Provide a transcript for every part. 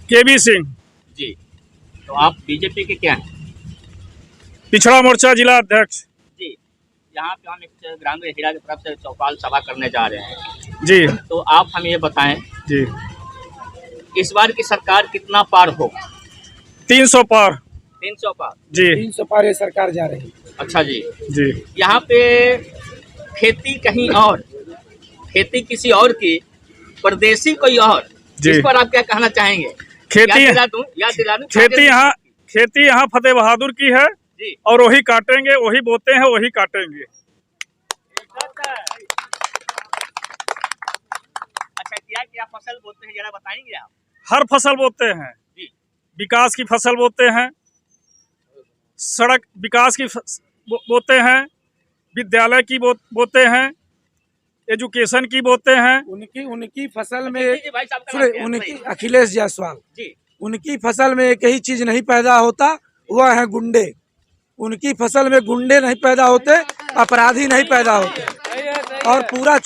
केबी सिंह, जी। तो आप बीजेपी के क्या हैं? पिछड़ा मोर्चा जिला अध्यक्ष। जी। यहाँ पे हम एक ग्रामीण हीरा की तरफ से चौपाल सभा करने जा रहे हैं। जी तो आप हमें ये बताएं, जी। इस बार की सरकार कितना पार होगा? 300 पार। 300 पार। जी 300 पार ये सरकार जा रही है। अच्छा जी। जी। यहाँ पे खेती कहीं और, खेती किसी और की, परदेसी कोई और, जी। इस पर आप क्या कहना चाहेंगे? खेती याद दिला दूं, खेती यहाँ फतेह बहादुर की है जी। और वही काटेंगे, वही बोते हैं, वही काटेंगे। अच्छा, क्या फसल बोते हैं जरा बताएंगे आप? हर फसल बोते हैं जी। विकास की फसल बोते हैं, सड़क विकास की बोते हैं, विद्यालय की बोते हैं, एजुकेशन की बोते हैं। उनकी फसल में जी, भाई साहब का सुने, नाम क्या है? उनकी अखिलेश जायसवाल जी। उनकी फसल में एक ही चीज नहीं पैदा होता, वह है गुंडे। उनकी फसल में गुंडे नहीं पैदा होते, अपराधी नहीं पैदा होते। और पूरा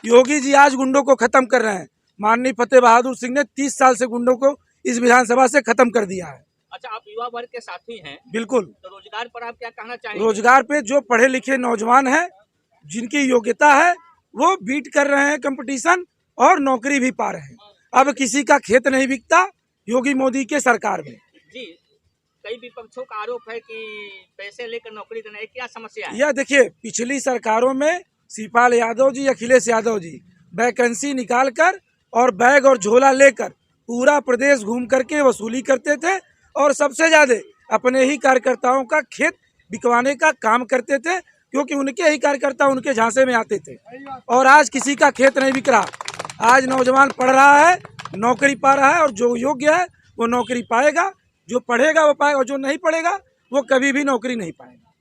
योगी जी आज गुंडों को खत्म कर रहे हैं। माननीय फतेह बहादुर सिंह ने 30 साल से गुंडों को इस विधानसभा से खत्म कर दिया है। अच्छा, आप युवा वर्ग के साथी हैं। बिल्कुल। तो रोजगार पर आप क्या कहना चाहेंगे? रोजगार पे जो पढ़े लिखे नौजवान हैं, जिनकी योग्यता है, वो बीट कर रहे हैं कंपटीशन और नौकरी भी पा रहे हैं। अब किसी का खेत नहीं बिकता योगी मोदी के सरकार में। जी। कई विपक्षों का आरोप है कि पैसे लेकर नौकरी देना है, क्या समस्या है? यह देखिए, पिछली सरकारों में शिवपाल यादव जी, अखिलेश यादव जी वैकेंसी निकाल कर और बैग और झोला लेकर पूरा प्रदेश घूम करके वसूली करते थे और सबसे ज्यादा अपने ही कार्यकर्ताओं का खेत बिकवाने का काम करते थे, क्योंकि उनके ही कार्यकर्ता उनके झांसे में आते थे। और आज किसी का खेत नहीं बिक रहा। आज नौजवान पढ़ रहा है, नौकरी पा रहा है, और जो योग्य है वो नौकरी पाएगा, जो पढ़ेगा वो पाएगा, और जो नहीं पढ़ेगा वो कभी भी नौकरी नहीं पाएगा।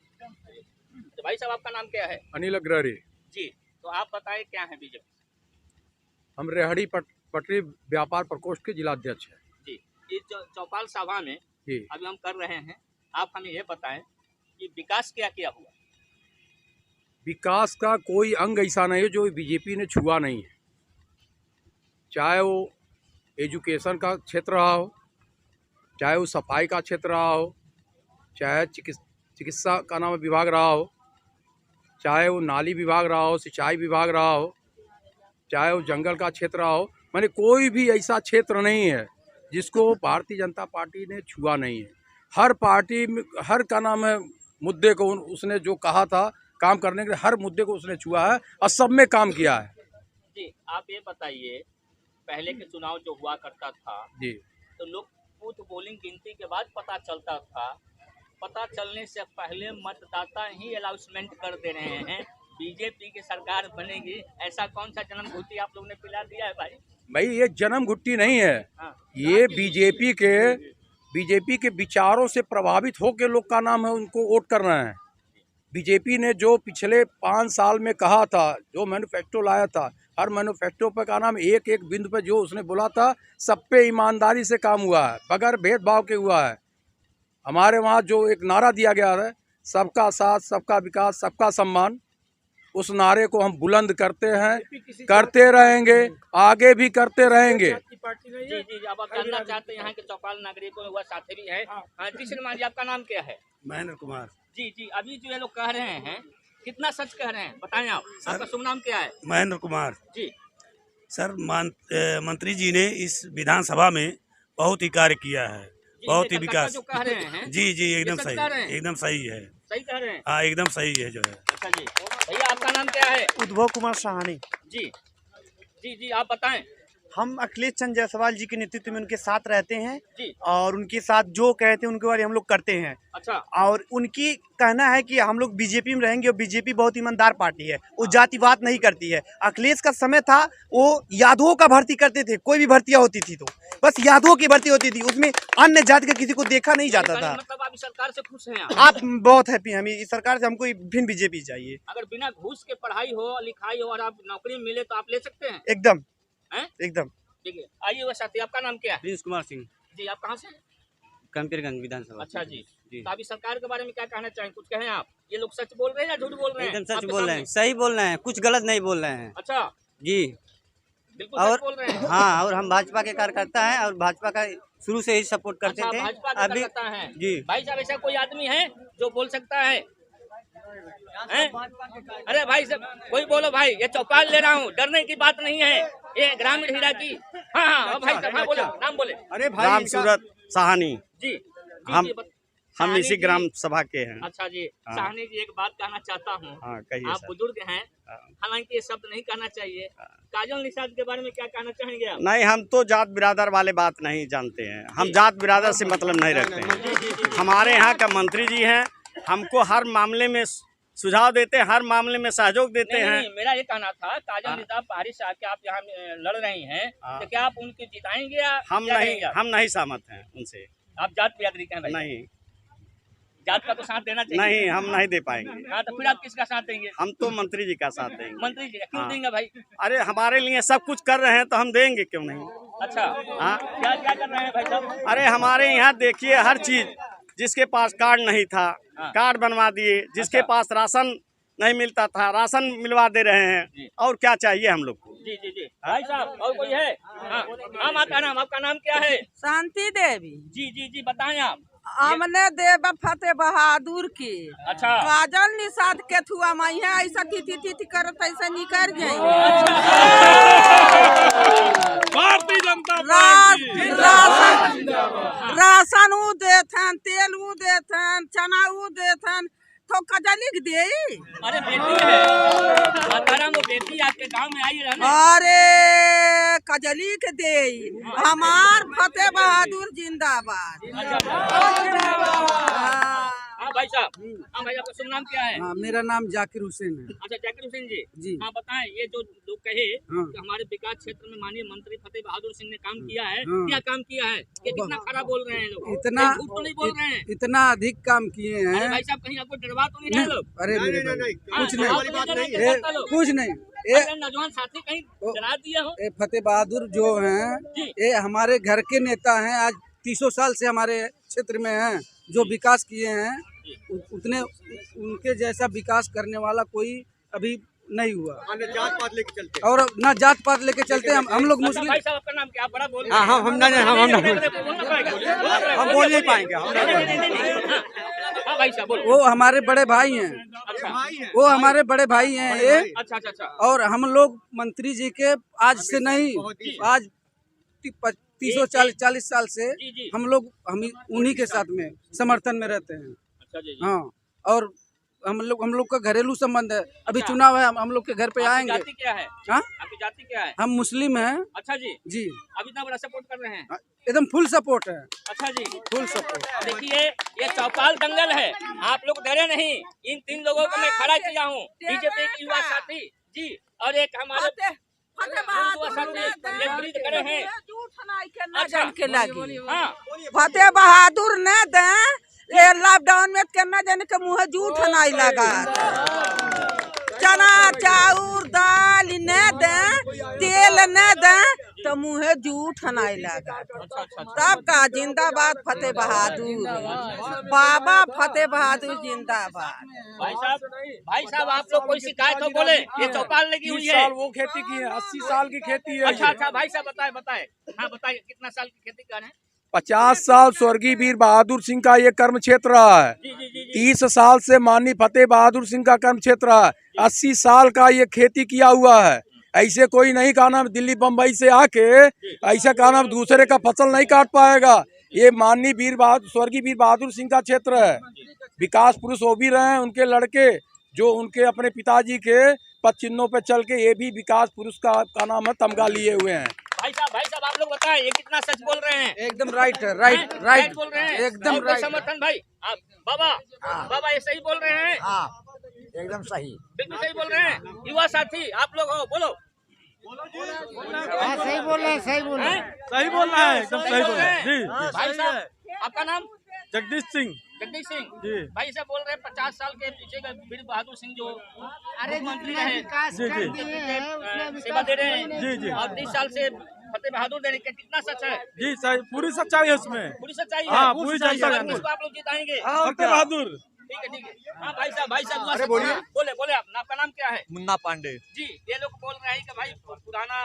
तो भाई साहब, आपका नाम क्या है? अनिल अग्रहरी। जी। तो आप बताएं, क्या है बीजेपी? हम रेहड़ी पटरी व्यापार प्रकोष्ठ के जिला अध्यक्ष हैं। जी। इस चौपाल सभा में जी अभी हम कर रहे हैं, आप हमें ये बताएं कि विकास क्या क्या हुआ? विकास का कोई अंग ऐसा नहीं है जो बीजेपी ने छुआ नहीं है। चाहे वो एजुकेशन का क्षेत्र रहा हो, चाहे वो सफाई का क्षेत्र रहा हो, चाहे चिकित्सा का नाम विभाग रहा हो, चाहे वो नाली विभाग रहा हो, सिंचाई विभाग रहा हो, चाहे वो जंगल का क्षेत्र रहा हो। माने कोई भी ऐसा क्षेत्र नहीं है जिसको भारतीय जनता पार्टी ने छुआ नहीं है। हर पार्टी में हर का नाम है मुद्दे को उसने जो कहा था काम करने के लिए, हर मुद्दे को उसने छुआ है और सब में काम किया है। जी। आप ये बताइए, पहले के चुनाव जो हुआ करता था जी, तो लोग बूथ पोलिंग गिनती के बाद पता चलता था, पता चलने से पहले मतदाता ही अनाउंसमेंट कर दे रहे हैं बीजेपी की सरकार बनेगी। ऐसा कौन सा जन्म घुट्टी आप लोगों ने पिला दिया है भाई? ये जन्म घुट्टी नहीं है। हाँ। ये बीजेपी के विचारों से प्रभावित होकर लोग का नाम है उनको वोट कर रहे हैं। बीजेपी ने जो पिछले 5 साल में कहा था, जो मैनिफेस्टो लाया था, हर मैनिफेस्टो पर का नाम एक एक बिंदु पे जो उसने बोला था, सब पे ईमानदारी से काम हुआ है, बगैर भेदभाव के हुआ है। हमारे वहाँ जो एक नारा दिया गया है, सबका साथ, सबका विकास, सबका सम्मान, उस नारे को हम बुलंद करते हैं, करते रहेंगे, आगे भी करते रहेंगे। जी जी। अब आप जानना चाहते हैं यहाँ के चौपाल नागरिकों में, वह साथी भी है। हाँ जी, श्रीमान जी, आपका नाम क्या है? महेंद्र कुमार। जी जी। अभी जो ये लोग कह रहे हैं, कितना सच कह रहे हैं बताएं आप? आपका शुभ नाम क्या है? महेंद्र कुमार। जी। सर, मंत्री जी ने इस विधानसभा में बहुत ही कार्य किया है, बहुत ही विकास। जो कह रहे हैं जी जी, एकदम ये सच सही, कह रहे हैं? एकदम सही है। सही कह रहे हैं? हाँ, एकदम सही है जो है। अच्छा जी। भैया, आपका नाम क्या है? उद्भव कुमार सहानी। जी जी जी। आप बताएं। हम अखिलेश चंद्र जायसवाल जी के नेतृत्व में उनके साथ रहते हैं जी। और उनके साथ जो कहते हैं उनके बारे हम लोग करते हैं। अच्छा। और उनकी कहना है कि हम लोग बीजेपी में रहेंगे और बीजेपी बहुत ईमानदार पार्टी है, वो जातिवाद नहीं करती है। अखिलेश का समय था वो यादवों का भर्ती करते थे, कोई भी भर्तियां होती थी तो बस यादवों की भर्ती होती थी, उसमें अन्य जाति का किसी को देखा नहीं जाता था। मतलब आप इस सरकार से खुश हैं? आप बहुत हैप्पी हैं। हमें इस सरकार से हमको भिन्न बीजेपी चाहिए। अगर बिना घूस के पढ़ाई हो, लिखाई हो और आप नौकरी मिले तो आप ले सकते हैं? एकदम हैं? एकदम। ठीक है, आइए वह साथी, आपका नाम क्या है? प्रिंस कुमार सिंह, जी। आप कहाँ से हैं? कंपीरगंज विधानसभा। अच्छा जी। जी। तो अभी सरकार के बारे में क्या कहना चाहें? कुछ कहें आप। ये लोग सच बोल रहे हैं या झूठ बोल रहे हैं? एकदम सच आपके बोल रहे सामने? हैं, सही बोल रहे हैं, कुछ गलत नहीं बोल रहे हैं। अच्छा जी। बिल्कुल सच और बोल रहे हैं। हाँ, और हम भाजपा के कार्यकर्ता हैं और भाजपा का शुरू से ही सपोर्ट करते अच्छा, थे। भाजपा के अभी कार्यकर्ता हैं। जी। भाई साहब ऐसा कोई आदमी है जो बोल सकता है? हैं? अरे भाई साहब कोई बोलो भाई, ये चौपाल ले रहा हूँ, डरने की बात नहीं है, ये ग्रामीण हीरा की। हाँ हाँ भाई साहब, हाँ बोलो, नाम बोले। अरे राम सूरत साहनी, जी हम- हम साहनी इसी जी। ग्राम सभा के हैं। अच्छा जी, हाँ। साहनी जी एक बात कहना चाहता हूँ। हाँ कहिए आप सर। बुजुर्ग हैं, हाँ। हालांकि ये शब्द नहीं कहना चाहिए। काजल निषाद के बारे में क्या कहना चाहेंगे आप? नहीं, हम तो जात बिरादर वाले बात नहीं जानते हैं, हम जात बिरादर से मतलब नहीं रखते हैं। हमारे यहाँ का मंत्री जी हैं, हमको हर मामले में सुझाव देते हैं, हर मामले में सहयोग देते नहीं, हैं। नहीं, मेरा ये कहना था काजल हाँ। निषाद पहाड़ी से आके आप यहाँ लड़ रही हैं, हाँ। तो क्या आप उनकी जिताएंगे या हम क्या नहीं करेंगे आप? हम नहीं सहमत हैं उनसे। आप जात बिरादरी के हैं भाई? नहीं जात का तो साथ देना चाहिए। नहीं, हम नहीं दे पाएंगे। हाँ, तो फिर आप किसका साथ देंगे? हम तो मंत्री जी का साथ देंगे। मंत्री जी का क्यों हाँ। देंगे भाई? अरे हमारे लिए सब कुछ कर रहे हैं तो हम देंगे क्यों नहीं। अच्छा, हाँ। क्या क्या कर रहे हैं भाई साहब? अरे हमारे यहाँ देखिए हर चीज, जिसके पास कार्ड नहीं था हाँ। कार्ड बनवा दिए, जिसके अच्छा। पास राशन नहीं मिलता था राशन मिलवा दे रहे हैं। जी। और क्या चाहिए हम लोग को। जी जी जी भाई साहब, और कोई है? हाँ हाँ, आपका नाम, आपका नाम क्या है? शांति देवी। जी जी जी बताएं आप। हमने देव फतेह बहादुर की अच्छा, काजल निषाद के थुआ मैं ऐसा थी करत ऐसा निकल जाए। भारतीय जनता पार्टी राशन ऊ देथन, तेल ऊ देथन, चना ऊ देथन, तो कजलिक दे। अरे बेटी है, माताराम वो बेटी आपके गांव में आई है ना? अरे कजलिक दे, हमार फतेह बहादुर जिंदाबाद। हाँ भाई साहब, हाँ भाई आपका शुभ नाम क्या है? हाँ, मेरा नाम जाकिर हुसैन है। अच्छा, जाकिर हुसैन जी। जी। हाँ बताएं, ये जो लोग कहे हाँ। कि हमारे विकास क्षेत्र में माननीय मंत्री फतेह बहादुर सिंह ने काम किया है, हाँ। क्या काम किया है? ये कितना खराब बोल रहे हैं लोग? इतना ये झूठ तो नहीं बोल रहे हैं? इतना अधिक काम किए अरे हैं। भाई साहब, कहीं आपको डरवा तो नहीं रहे लोग? अरे मेरे भाई, कुछ हाँ, नहीं, आपको नहीं डरा के ए, करता लोग? कुछ नहीं। अरे नौजवान साथी कहीं डरा दिए हो? ए फतेह बहादुर जो हैं, जी। ये हमारे घर के नेता हैं। आज 300 साल से हमारे क्षेत्र में हैं, जो विकास किए हैं उतने उनके जैसा विकास करने वाला कोई अभी नहीं हुआ। जात पात लेके चलते। और ना जात पात लेके चलते हम लोग अच्छा मुस्लिम। भाई साहब, आपका नाम क्या? आप बड़ा बोल रहे हाँ, हैं। हम बोल नहीं पाएंगे, हाँ भाई साहब बोलो। वो हमारे बड़े भाई हैं, अच्छा वो हमारे बड़े भाई हैं ये। अच्छा अच्छा अच्छा, और हम लोग मंत्री जी के आज से नहीं, आज 340 साल से जी जी। हम लोग उन्हीं के साथ में समर्थन में रहते हैं। अच्छा जी जी। हाँ, और हम लोग का घरेलू संबंध है। अभी अच्छा। चुनाव है, हम लोग के घर पे आपकी आएंगे। जाति क्या है? हाँ, आपकी जाति क्या है? हम मुस्लिम हैं। अच्छा जी, जी, अब इतना बड़ा सपोर्ट कर रहे हैं? हाँ, एकदम फुल सपोर्ट है, अच्छा जी, फुल सपोर्ट। देखिए ये चौपाल दंगल है, आप लोग डरे नहीं। इन 3 लोगों को मैं खड़ा किया हूँ, बीजेपी के युवा साथी जी, और एक हमारे युवा साथी ये विरोध करे हैं। अच्छा के लगी हाँ, फतेह बहादुर ने दे, ये लॉकडाउन में केना जन के मुँह जूठ नहीं लगा। चना चाउर दाल न दे, तेल न दे, तो मुँह जूठ नहीं लगा। तब का जिंदाबाद फतेह बहादुर, बाबा फतेह बहादुर जिंदाबाद। भाई साहब आप लोग कोई शिकायत हो बोले? ये चौपाल लगी हुई है। वो खेती की है, 80 साल की खेती है। अच्छा अच्छा भाई साहब बताए हाँ बताइए, कितना साल की खेती कर रहे हैं? 50 साल स्वर्गीय वीर बहादुर सिंह का ये कर्म क्षेत्र रहा है। जी जी जी जी। 30 साल से माननीय फतेह बहादुर सिंह का कर्म क्षेत्र रहा है। 80 साल का ये खेती किया हुआ है। ऐसे कोई नहीं का नाम दिल्ली बम्बई से आके ऐसा का नाम दूसरे का फसल नहीं काट पाएगा। ये माननीय स्वर्गीय वीर बहादुर सिंह का क्षेत्र है। विकास पुरुष वो भी रहे हैं, उनके लड़के जो उनके अपने पिताजी के पद चिन्हों पे चल के ये भी विकास पुरुष का नाम है, तमगा लिए हुए हैं। भाई साहब आप लोग बताएं, ये कितना सच बोल रहे हैं? एकदम राइट है, राइट बोल रहे हैं, एकदम और कोई राइट। समर्थन भाई आप बाबा ये सही बोल रहे हैं? एकदम सही। बिल्कुल सही बोल रहे हैं। युवा साथी आप लोग हो, बोलो। सही बोल रहे हैं, सही बोल रहे हैं। सही बोल रहा है, एकदम सही बोल रहे हैं। भाई साहब आपका नाम? जगदीश सिंह जगदीश सिंह जी। भाई साहब बोल रहे हैं 50 साल के पीछे का वीर बहादुर सिंह जो मंत्री रहे, सेवा दे रहे हैं जी जी और 30 साल से फतेह बहादुर दे रहे हैं, कितना सच है? जी, सही पूरी सच्चाई है उसमें। पूरी सच्चाई है। हाँ, पूरी जनता इस बार जानती है। किसको आप लोग जिताएंगे? फतेह बहादुर। ठीक है हाँ भाई साहब अरे बोलिए। बोले आप, आपका नाम क्या है? मुन्ना पांडे। जी, ये लोग बोल रहे हैं कि भाई पुराना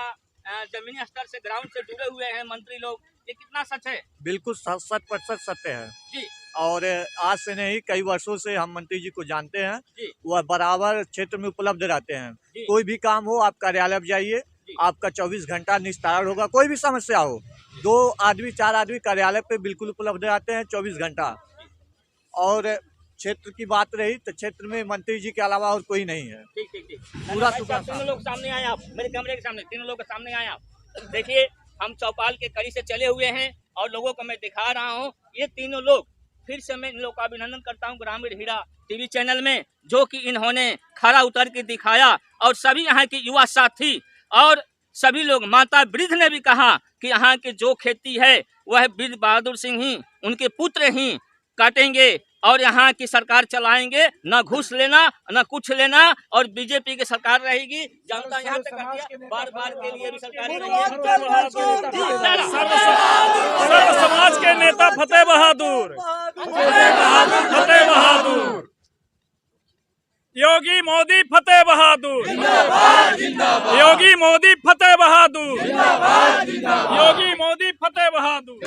जमीनी स्तर से ग्राउंड से जुड़े हुए हैं मंत्री लोग, ये कितना सच है? बिल्कुल 100% सत्य है जी और आज से नहीं कई वर्षों से हम मंत्री जी को जानते हैं। जी वह बराबर क्षेत्र में उपलब्ध रहते हैं। जी। कोई भी काम हो आप कार्यालय में जाइए, आपका 24 घंटा निस्तारण होगा। कोई भी समस्या हो, 2 आदमी 4 आदमी कार्यालय पे बिल्कुल उपलब्ध रहते हैं 24 घंटा। और क्षेत्र की बात रही तो क्षेत्र में मंत्री जी के अलावा और कोई नहीं है। ठीक ठीक ठीक। पूरा भाई साहब, तीनों लोग सामने आए, आप मेरे कैमरे के सामने, तीनों लोग के सामने आए आप। देखिए हम चौपाल के कड़ी से चले हुए हैं और लोगों को मैं दिखा रहा हूँ। ये तीनों लोग, फिर से मैं इन लोगों का अभिनंदन करता हूँ ग्रामीण हीरा टीवी चैनल में, जो कि इन्होंने खड़ा उतर के दिखाया। और सभी यहाँ के युवा साथी और सभी लोग, माता वृद्ध ने भी कहा कि यहाँ की जो खेती है वह वीर बहादुर सिंह ही, उनके पुत्र ही काटेंगे और यहाँ की सरकार चलाएंगे, न घूस लेना न कुछ लेना, और बीजेपी की सरकार रहेगी। जनता यहाँ तक कहती है बार बार के लिए भी सरकार सर्व समाज के नेता फतेह बहादुर, फतेह बहादुर, योगी मोदी फतेह बहादुर, योगी मोदी फतेह बहादुर, योगी मोदी फतेह बहादुर।